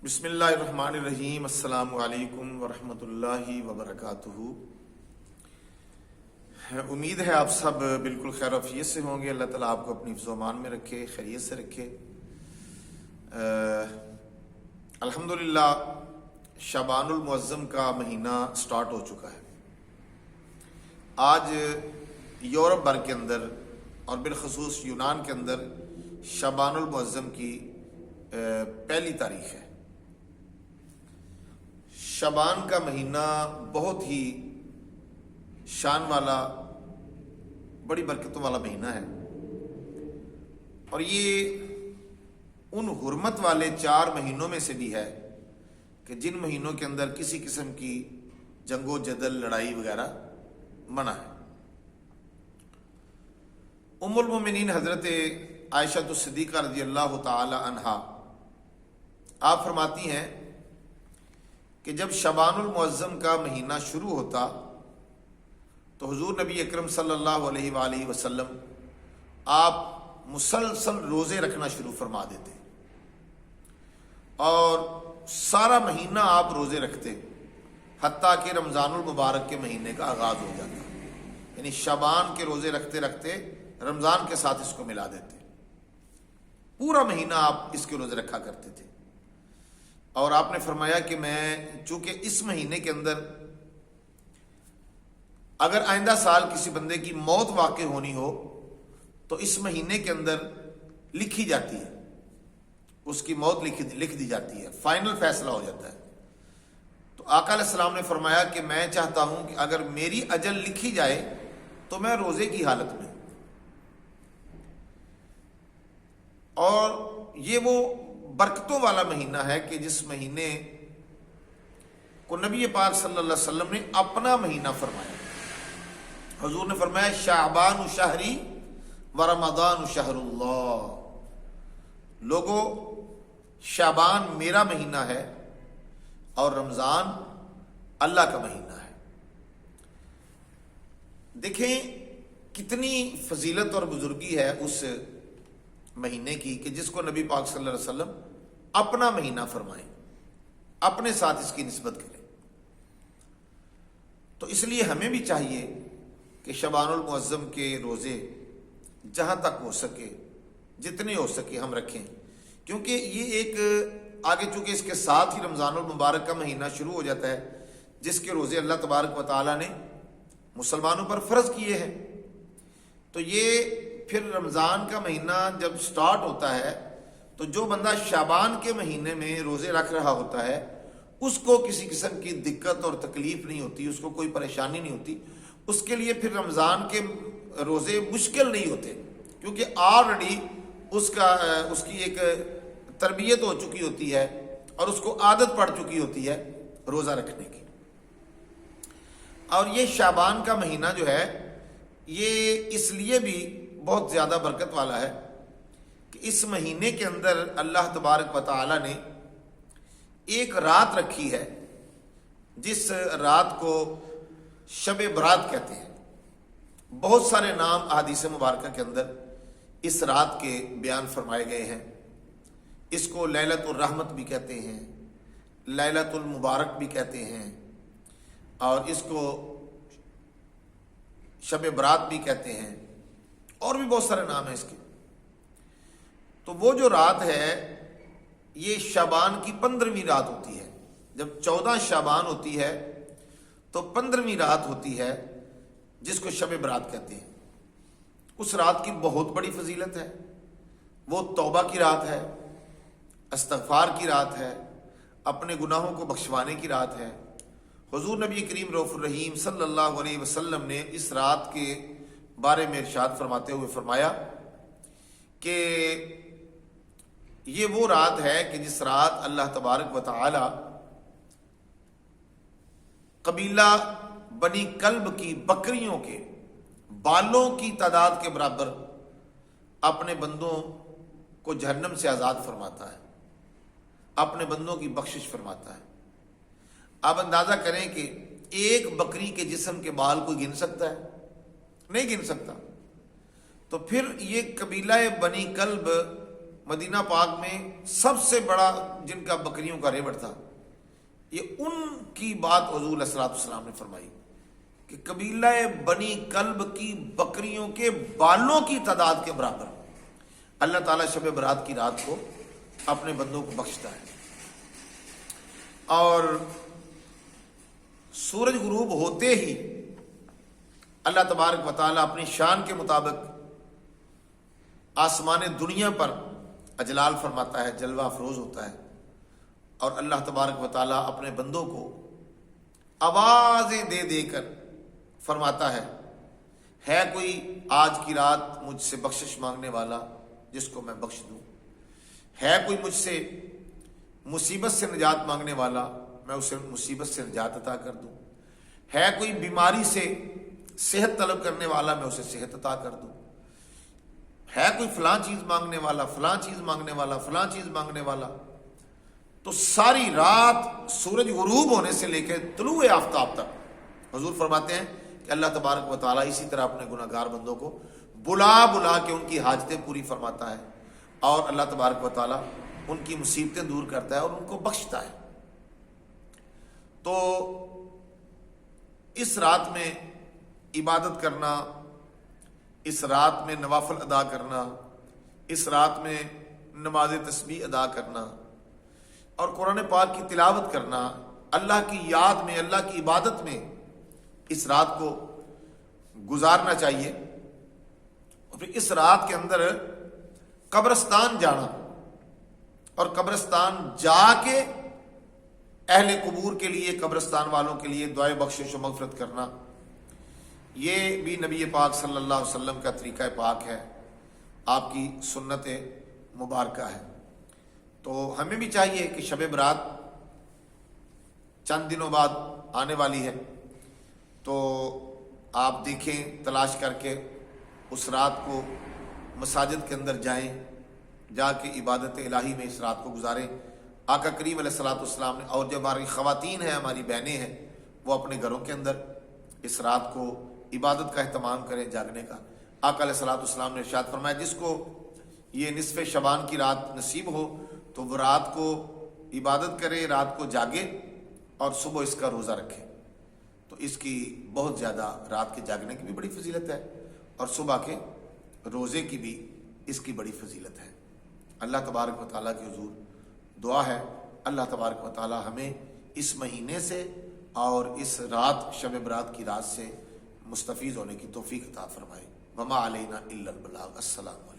بسم اللہ الرحمن الرحیم۔ السلام علیکم ورحمۃ اللہ وبرکاتہ۔ امید ہے آپ سب بالکل خیر و عافیت سے ہوں گے۔ اللہ تعالیٰ آپ کو اپنی حفظ و امان میں رکھے، خیریت سے رکھے۔ الحمدللہ شعبان المعظم کا مہینہ سٹارٹ ہو چکا ہے۔ آج یورپ بھر کے اندر اور بالخصوص یونان کے اندر شعبان المعظم کی پہلی تاریخ ہے۔ شعبان کا مہینہ بہت ہی شان والا، بڑی برکتوں والا مہینہ ہے، اور یہ ان حرمت والے 4 مہینوں میں سے بھی ہے کہ جن مہینوں کے اندر کسی قسم کی جنگ و جدل، لڑائی وغیرہ منع ہے۔ ام المومنین حضرت عائشہ صدیقہ رضی اللہ تعالی عنہا آپ فرماتی ہیں کہ جب شعبان المعظم کا مہینہ شروع ہوتا تو حضور نبی اکرم صلی اللہ علیہ وآلہ وسلم آپ مسلسل روزے رکھنا شروع فرما دیتے، اور سارا مہینہ آپ روزے رکھتے حتیٰ کہ رمضان المبارک کے مہینے کا آغاز ہو جاتا، یعنی شعبان کے روزے رکھتے رکھتے رمضان کے ساتھ اس کو ملا دیتے۔ پورا مہینہ آپ اس کے روزے رکھا کرتے تھے، اور آپ نے فرمایا کہ میں چونکہ اس مہینے کے اندر اگر آئندہ سال کسی بندے کی موت واقع ہونی ہو تو اس مہینے کے اندر لکھی جاتی ہے، اس کی موت لکھ دی جاتی ہے، فائنل فیصلہ ہو جاتا ہے۔ تو آقا علیہ السلام نے فرمایا کہ میں چاہتا ہوں کہ اگر میری اجل لکھی جائے تو میں روزے کی حالت میں، اور یہ وہ برکتوں والا مہینہ ہے کہ جس مہینے کو نبی پاک صلی اللہ علیہ وسلم نے اپنا مہینہ فرمایا۔ حضور نے فرمایا شعبان شہری و رمضان شہر اللہ، لوگو شعبان میرا مہینہ ہے اور رمضان اللہ کا مہینہ ہے۔ دیکھیں کتنی فضیلت اور بزرگی ہے اس مہینے کی کہ جس کو نبی پاک صلی اللہ علیہ وسلم اپنا مہینہ فرمائیں، اپنے ساتھ اس کی نسبت کریں۔ تو اس لیے ہمیں بھی چاہیے کہ شعبان المعظم کے روزے جہاں تک ہو سکے، جتنے ہو سکے ہم رکھیں، کیونکہ یہ ایک آگے چونکہ اس کے ساتھ ہی رمضان المبارک کا مہینہ شروع ہو جاتا ہے، جس کے روزے اللہ تبارک و تعالیٰ نے مسلمانوں پر فرض کیے ہیں۔ تو یہ پھر رمضان کا مہینہ جب سٹارٹ ہوتا ہے تو جو بندہ شعبان کے مہینے میں روزے رکھ رہا ہوتا ہے اس کو کسی قسم کی دقت اور تکلیف نہیں ہوتی، اس کو کوئی پریشانی نہیں ہوتی، اس کے لیے پھر رمضان کے روزے مشکل نہیں ہوتے، کیونکہ آلریڈی اس کی ایک تربیت ہو چکی ہوتی ہے اور اس کو عادت پڑ چکی ہوتی ہے روزہ رکھنے کی۔ اور یہ شعبان کا مہینہ جو ہے یہ اس لیے بھی بہت زیادہ برکت والا ہے کہ اس مہینے کے اندر اللہ تبارک و تعالی نے ایک رات رکھی ہے جس رات کو شب برات کہتے ہیں۔ بہت سارے نام احادیث مبارکہ کے اندر اس رات کے بیان فرمائے گئے ہیں۔ اس کو لیلۃ الرحمت بھی کہتے ہیں، لیلۃ المبارک بھی کہتے ہیں، اور اس کو شب برات بھی کہتے ہیں، اور بھی بہت سارے نام ہیں اس کے۔ تو وہ جو رات ہے یہ شعبان کی 15ویں رات ہوتی ہے۔ جب 14 شعبان ہوتی ہے تو 15ویں رات ہوتی ہے جس کو شب برات کہتے ہیں۔ اس رات کی بہت بڑی فضیلت ہے، وہ توبہ کی رات ہے، استغفار کی رات ہے، اپنے گناہوں کو بخشوانے کی رات ہے۔ حضور نبی کریم رؤوف الرحیم صلی اللہ علیہ وسلم نے اس رات کے بارے میں ارشاد فرماتے ہوئے فرمایا کہ یہ وہ رات ہے کہ جس رات اللہ تبارک و تعالی قبیلہ بنی کلب کی بکریوں کے بالوں کی تعداد کے برابر اپنے بندوں کو جہنم سے آزاد فرماتا ہے، اپنے بندوں کی بخشش فرماتا ہے۔ آپ اندازہ کریں کہ ایک بکری کے جسم کے بال کوئی گن سکتا ہے؟ نہیں گن سکتا۔ تو پھر یہ قبیلہ بنی کلب مدینہ پاک میں سب سے بڑا جن کا بکریوں کا ریوڑ تھا، یہ ان کی بات حضور علیہ الصلوۃ والسلام نے فرمائی کہ قبیلہ بنی کلب کی بکریوں کے بالوں کی تعداد کے برابر اللہ تعالیٰ شب برات کی رات کو اپنے بندوں کو بخشتا ہے۔ اور سورج غروب ہوتے ہی اللہ تبارک و تعالیٰ اپنی شان کے مطابق آسمان دنیا پر اجلال فرماتا ہے، جلوہ افروز ہوتا ہے، اور اللہ تبارک و تعالیٰ اپنے بندوں کو آوازیں دے دے کر فرماتا ہے کوئی آج کی رات مجھ سے بخشش مانگنے والا جس کو میں بخش دوں، ہے کوئی مجھ سے مصیبت سے نجات مانگنے والا میں اسے مصیبت سے نجات عطا کر دوں، ہے کوئی بیماری سے صحت طلب کرنے والا میں اسے صحت عطا کر دوں، ہے کوئی فلاں چیز مانگنے والا فلاں چیز مانگنے والا فلاں چیز مانگنے والا۔ تو ساری رات سورج غروب ہونے سے لے کے طلوع آفتاب تک حضور فرماتے ہیں کہ اللہ تبارک و تعالیٰ اسی طرح اپنے گناہ گار بندوں کو بلا بلا کے ان کی حاجتیں پوری فرماتا ہے، اور اللہ تبارک و تعالیٰ ان کی مصیبتیں دور کرتا ہے اور ان کو بخشتا ہے۔ تو اس رات میں عبادت کرنا، اس رات میں نوافل ادا کرنا، اس رات میں نماز تسبیح ادا کرنا اور قرآن پاک کی تلاوت کرنا، اللہ کی یاد میں اللہ کی عبادت میں اس رات کو گزارنا چاہیے۔ اور پھر اس رات کے اندر قبرستان جانا اور قبرستان جا کے اہل قبور کے لیے، قبرستان والوں کے لیے دعائے بخشش و مغفرت کرنا، یہ بھی نبی پاک صلی اللہ علیہ وسلم کا طریقہ پاک ہے، آپ کی سنت مبارکہ ہے۔ تو ہمیں بھی چاہیے کہ شب برات چند دنوں بعد آنے والی ہے، تو آپ دیکھیں تلاش کر کے اس رات کو مساجد کے اندر جائیں، جا کے عبادت الہی میں اس رات کو گزاریں۔ آقا کریم علیہ الصلوۃ والسلام نے، اور جو ہماری خواتین ہیں، ہماری بہنیں ہیں، وہ اپنے گھروں کے اندر اس رات کو عبادت کا اہتمام کریں، جاگنے کا۔ آقا علیہ الصلوۃ والسلام نے ارشاد فرمایا جس کو یہ نصف شعبان کی رات نصیب ہو تو وہ رات کو عبادت کرے، رات کو جاگے اور صبح اس کا روزہ رکھے۔ تو اس کی بہت زیادہ رات کے جاگنے کی بھی بڑی فضیلت ہے، اور صبح کے روزے کی بھی اس کی بڑی فضیلت ہے۔ اللہ تبارک و تعالیٰ کی حضور دعا ہے اللہ تبارک و تعالیٰ ہمیں اس مہینے سے اور اس رات شب برات کی رات سے مستفیض ہونے کی توفیق عطا فرمائے۔ وما علینا الا البلاغ۔ السلام علیکم۔